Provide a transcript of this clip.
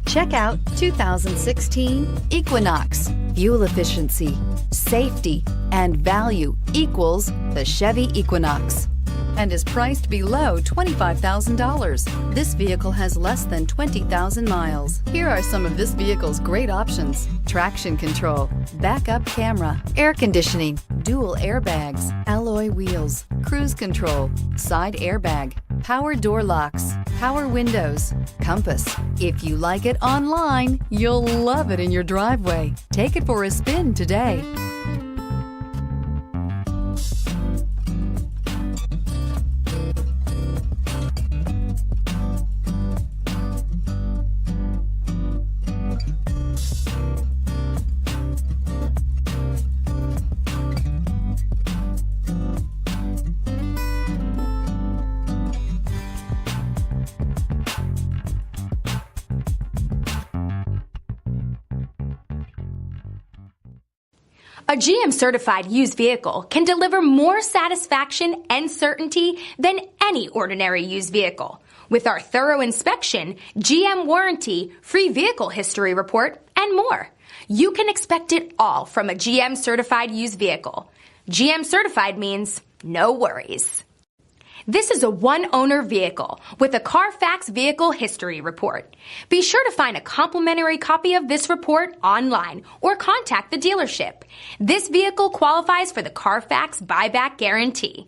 Check out 2016 Equinox. Fuel efficiency, safety, and value equals the Chevy Equinox and is priced below $25,000. This vehicle has less than 20,000 miles. Here are some of this vehicle's great options: traction control, backup camera, air conditioning, dual airbags, alloy wheels, cruise control, side airbag, power door locks, power windows, compass. If you like it online, you'll love it in your driveway. Take it for a spin today. A GM-certified used vehicle can deliver more satisfaction and certainty than any ordinary used vehicle. With our thorough inspection, GM warranty, free vehicle history report, and more. You can expect it all from a GM-certified used vehicle. GM-certified means no worries. This is a one-owner vehicle with a Carfax Vehicle History Report. Be sure to find a complimentary copy of this report online or contact the dealership. This vehicle qualifies for the Carfax Buyback Guarantee.